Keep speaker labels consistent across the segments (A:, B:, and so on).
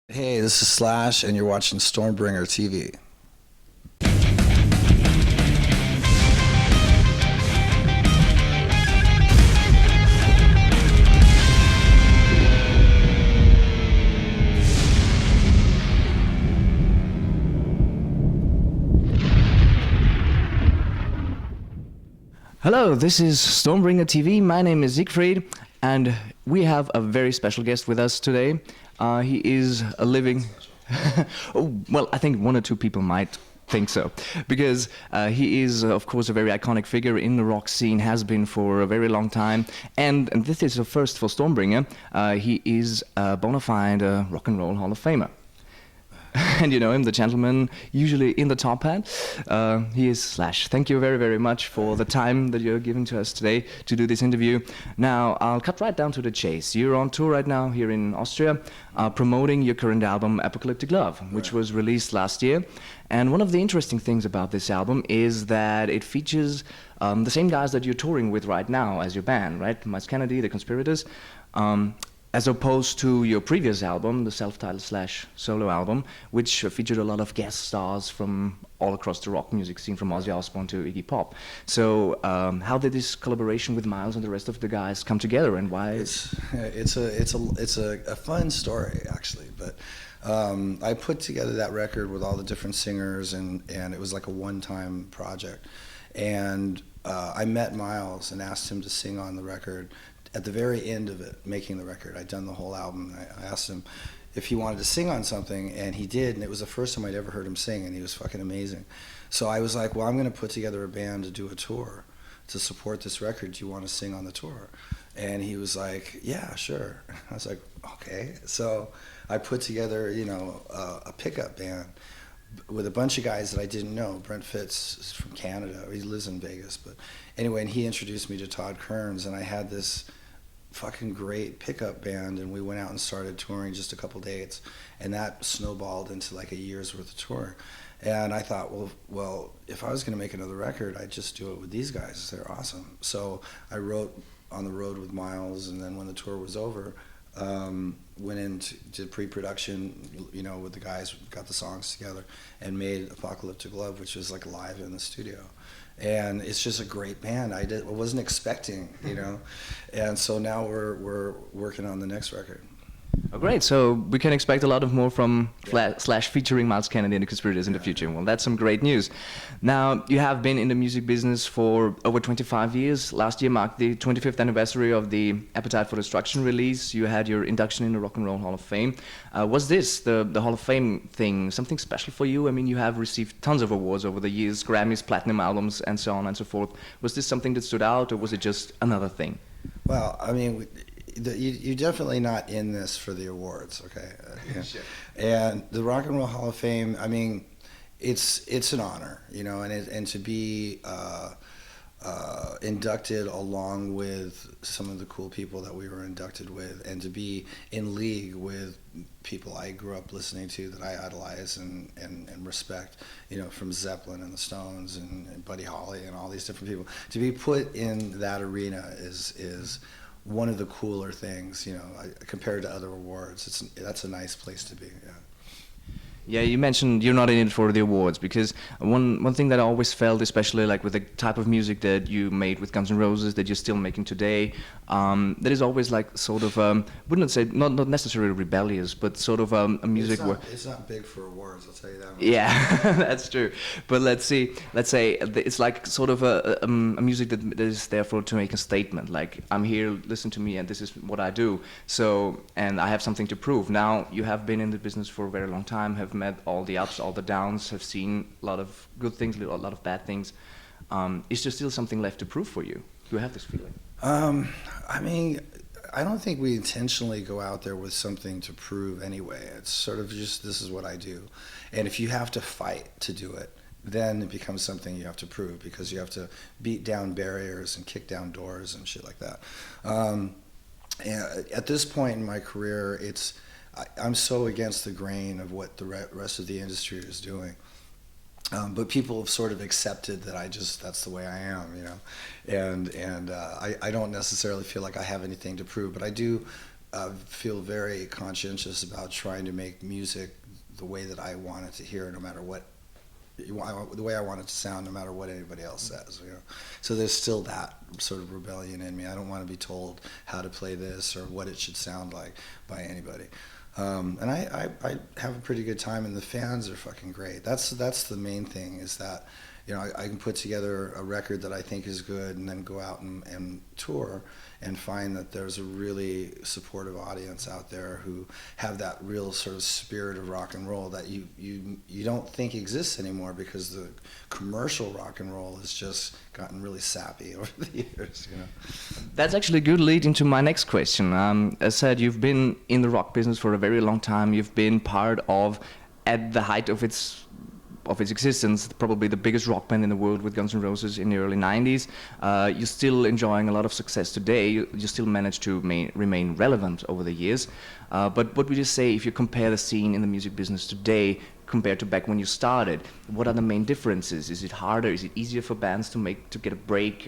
A: Hey, this is Slash, and you're watching Stormbringer TV.
B: Hello, this is Stormbringer TV. My name is Siegfried, and we have a very special guest with us today. He is a living... Oh, well, I think one or two people might think so, because he is, of course, a very iconic figure in the rock scene, has been for a very long time, and this is a first for Stormbringer. He is a bona fide rock and roll Hall of Famer. And you know him, the gentleman, usually in the top hat. He is Slash. Thank you very, very much for the time that you're giving to us today to do this interview. Now, I'll cut right down to the chase. You're on tour right now here in Austria, promoting your current album, Apocalyptic Love, which was released last year. And one of the interesting things about this album is that it features the same guys that you're touring with right now as your band, right? MYLES Kennedy, the Conspirators. As opposed to your previous album, the self-titled Slash solo album, which featured a lot of guest stars from all across the rock music scene, from Ozzy Osbourne to Iggy Pop. So how did this collaboration with MYLES and the rest of the guys come together, and why?
A: It's a fun story, actually. But I put together that record with all the different singers, and it was like a one-time project. And I met MYLES and asked him to sing on the record. At the very end of it, making the record, I'd done the whole album. I asked him if he wanted to sing on something, and he did, and it was the first time I'd ever heard him sing, and he was fucking amazing. So I was like, well, I'm going to put together a band to do a tour to support this record. Do you want to sing on the tour? And he was like, yeah, sure. I was like, okay. So I put together, a pickup band with a bunch of guys that I didn't know. Brent Fitz is from Canada. He lives in Vegas. But anyway, and he introduced me to Todd Kearns, and I had this fucking great pickup band, and we went out and started touring just a couple dates, and that snowballed into like a year's worth of tour. And I thought, well, if I was going to make another record, I'd just do it with these guys. They're awesome. So I wrote on the road with MYLES, and then when the tour was over, went into pre-production, with the guys, got the songs together, and made Apocalyptic Love, which was like live in the studio. And it's just a great band. I wasn't expecting, and so now we're working on the next record.
B: Oh, great. So we can expect a lot of more from Slash featuring MYLES Kennedy and the Conspirators in the future. Well, that's some great news. Now, you have been in the music business for over 25 years. Last year marked the 25th anniversary of the Appetite for Destruction release. You had your induction in the Rock and Roll Hall of Fame. Was this, the Hall of Fame thing, something special for you? I mean, you have received tons of awards over the years, Grammys, platinum albums, and so on and so forth. Was this something that stood out, or was it just another thing?
A: Well, I mean, you're definitely not in this for the awards, okay?
B: Sure.
A: And the Rock and Roll Hall of Fame, I mean, it's an honor, and to be inducted along with some of the cool people that we were inducted with, and to be in league with people I grew up listening to that I idolize and respect, from Zeppelin and the Stones and Buddy Holly and all these different people. To be put in that arena is one of the cooler things, compared to other awards. That's a nice place to be. Yeah.
B: Yeah, you mentioned you're not in it for the awards, because one thing that I always felt, especially like with the type of music that you made with Guns N' Roses, that you're still making today, that is always like sort of, wouldn't say, not necessarily rebellious, but sort of a music where...
A: It's not big for awards, I'll tell you that much.
B: Yeah, that's true. But let's say it's like sort of a music that is there to make a statement, like, I'm here, listen to me, and this is what I do. So, and I have something to prove. Now, you have been in the business for a very long time, have met all the ups, all the downs, have seen a lot of good things, a lot of bad things. Is there still something left to prove for you? Do you have this feeling?
A: I mean, I don't think we intentionally go out there with something to prove anyway. It's sort of just, this is what I do. And if you have to fight to do it, then it becomes something you have to prove, because you have to beat down barriers and kick down doors and shit like that. And at this point in my career, I'm so against the grain of what the rest of the industry is doing. But people have sort of accepted that that's the way I am, and I don't necessarily feel like I have anything to prove, but I do feel very conscientious about trying to make music the way that I want it to hear, no matter what, the way I want it to sound, no matter what anybody else says. You know, so there's still that sort of rebellion in me. I don't want to be told how to play this or what it should sound like by anybody. And I have a pretty good time, and the fans are fucking great. That's the main thing, is that, you know, I can put together a record that I think is good and then go out and tour and find that there's a really supportive audience out there who have that real sort of spirit of rock and roll that you don't think exists anymore, because the commercial rock and roll has just gotten really sappy over the years, you know.
B: That's actually a good lead into my next question. As said, you've been in the rock business for a very long time. You've been part of, at the height of its existence, probably the biggest rock band in the world with Guns N' Roses in the early 90s. You're still enjoying a lot of success today. You still manage to remain relevant over the years. But what would you say if you compare the scene in the music business today compared to back when you started? What are the main differences? Is it harder? Is it easier for bands to get a break?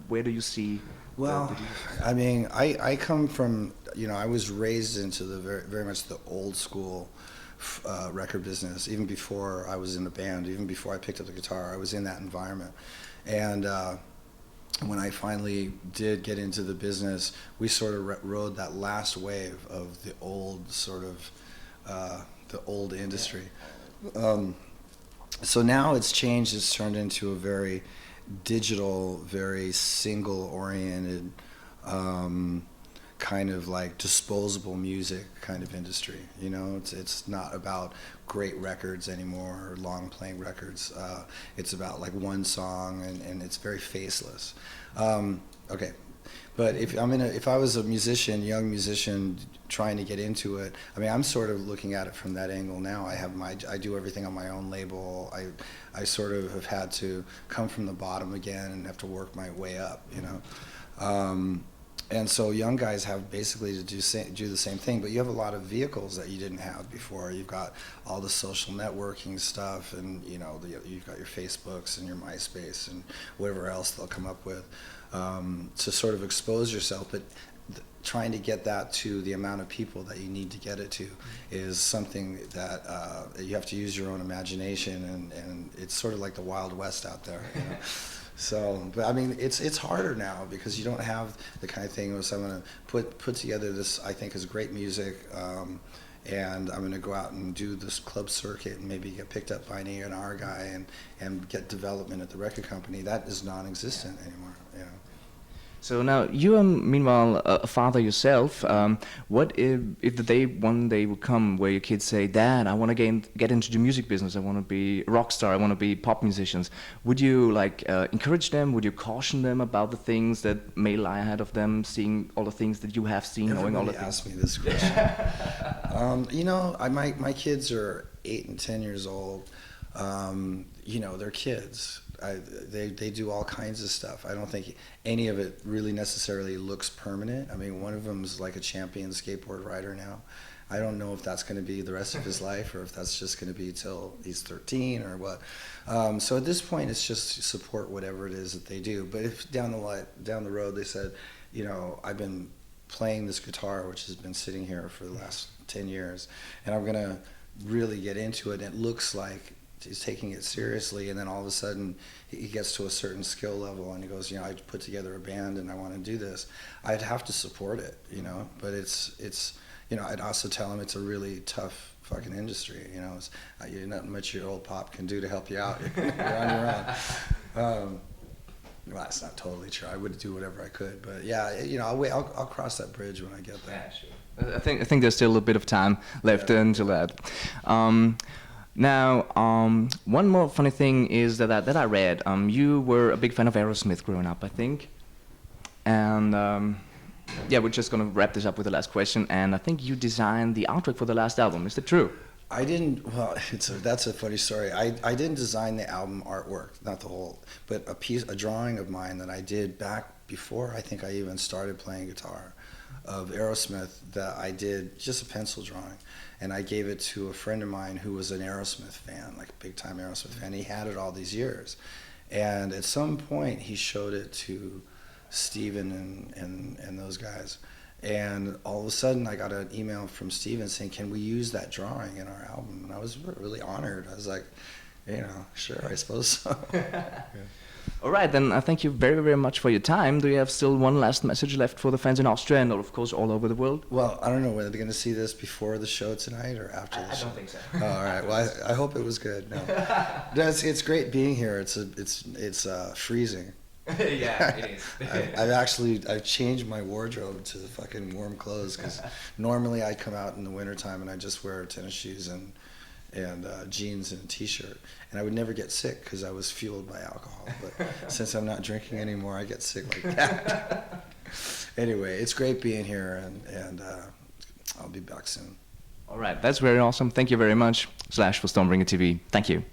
B: Where do you see?
A: Well, I mean, I come from, you know, I was raised into the very much the old school record business. Even before I was in the band, even before I picked up the guitar, I was in that environment. And when I finally did get into the business, we sort of rode that last wave of the old sort of the old industry. So now it's changed. It's turned into a very digital, very single-oriented, kind of like disposable music kind of industry. You know, it's not about great records anymore, or long playing records. It's about like one song, and it's very faceless. Okay, but if I was a musician, young musician trying to get into it, I mean, I'm sort of looking at it from that angle now. I do everything on my own label. I sort of have had to come from the bottom again and have to work my way up, you know. And so young guys have basically to do the same thing, but you have a lot of vehicles that you didn't have before. You've got all the social networking stuff, and you know, you've got your Facebooks and your MySpace and whatever else they'll come up with to sort of expose yourself. But trying to get that to the amount of people that you need to get it to is something that you have to use your own imagination, and it's sort of like the Wild West out there, you know? So, but I mean, it's harder now because you don't have the kind of thing where I'm going to put together this, I think, is great music, and I'm going to go out and do this club circuit and maybe get picked up by an A&R guy and get development at the record company. That is non-existent anymore, you know.
B: So now you are meanwhile a father yourself. What if the day one day will come where your kids say, "Dad, I want to get into the music business. I want to be a rock star. I want to be pop musicians." Would you like encourage them? Would you caution them about the things that may lie ahead of them, seeing all the things that you have seen, knowing all the things?
A: Ask me this question. You know, my kids are 8 and 10 years old. You know, they're kids. They do all kinds of stuff. I don't think any of it really necessarily looks permanent. I mean, one of them's like a champion skateboard rider now. I don't know if that's going to be the rest of his life, or if that's just going to be till he's 13 or what. So at this point, it's just support whatever it is that they do. But if down the road they said, you know, I've been playing this guitar, which has been sitting here for the last 10 years, and I'm going to really get into it, and it looks like he's taking it seriously, and then all of a sudden he gets to a certain skill level and he goes, you know, I put together a band and I want to do this, I'd have to support it, you know. But it's you know, I'd also tell him it's a really tough fucking industry, you know. It's not much your old pop can do to help you out. You're on your own. Well, that's not totally true. I would do whatever I could, but yeah, you know, I'll cross that bridge when I get there.
B: Yeah, sure. I think there's still a bit of time left until that. Now, one more funny thing is that I read. You were a big fan of Aerosmith growing up, I think. And yeah, we're just going to wrap this up with the last question. And I think you designed the artwork for the last album. Is that true?
A: I didn't. Well, that's a funny story. I didn't design the album artwork, not the whole, but a drawing of mine that I did back before I think I even started playing guitar, of Aerosmith, that I did, just a pencil drawing, and I gave it to a friend of mine who was an Aerosmith fan, like a big time Aerosmith fan. He had it all these years, and at some point he showed it to Steven and those guys, And all of a sudden, I got an email from Steven saying, "Can we use that drawing in our album?" And I was really honored. I was like, sure, I suppose so.
B: All right, then I thank you very, very much for your time. Do you have still one last message left for the fans in Austria and, of course, all over the world?
A: Well, I don't know whether they're going to see this before the show tonight or after the show.
B: I don't think so.
A: Oh, all right. Well, I hope it was good. No, it's great being here. It's freezing.
B: Yeah, it is.
A: I've changed my wardrobe to fucking warm clothes because normally I come out in the wintertime and I just wear tennis shoes and jeans and a t-shirt, and I would never get sick because I was fueled by alcohol. But since I'm not drinking anymore, I get sick like that. Anyway, it's great being here, and I'll be back soon.
B: All right, that's very awesome. Thank you very much. Slash for Stormbringer TV. Thank you.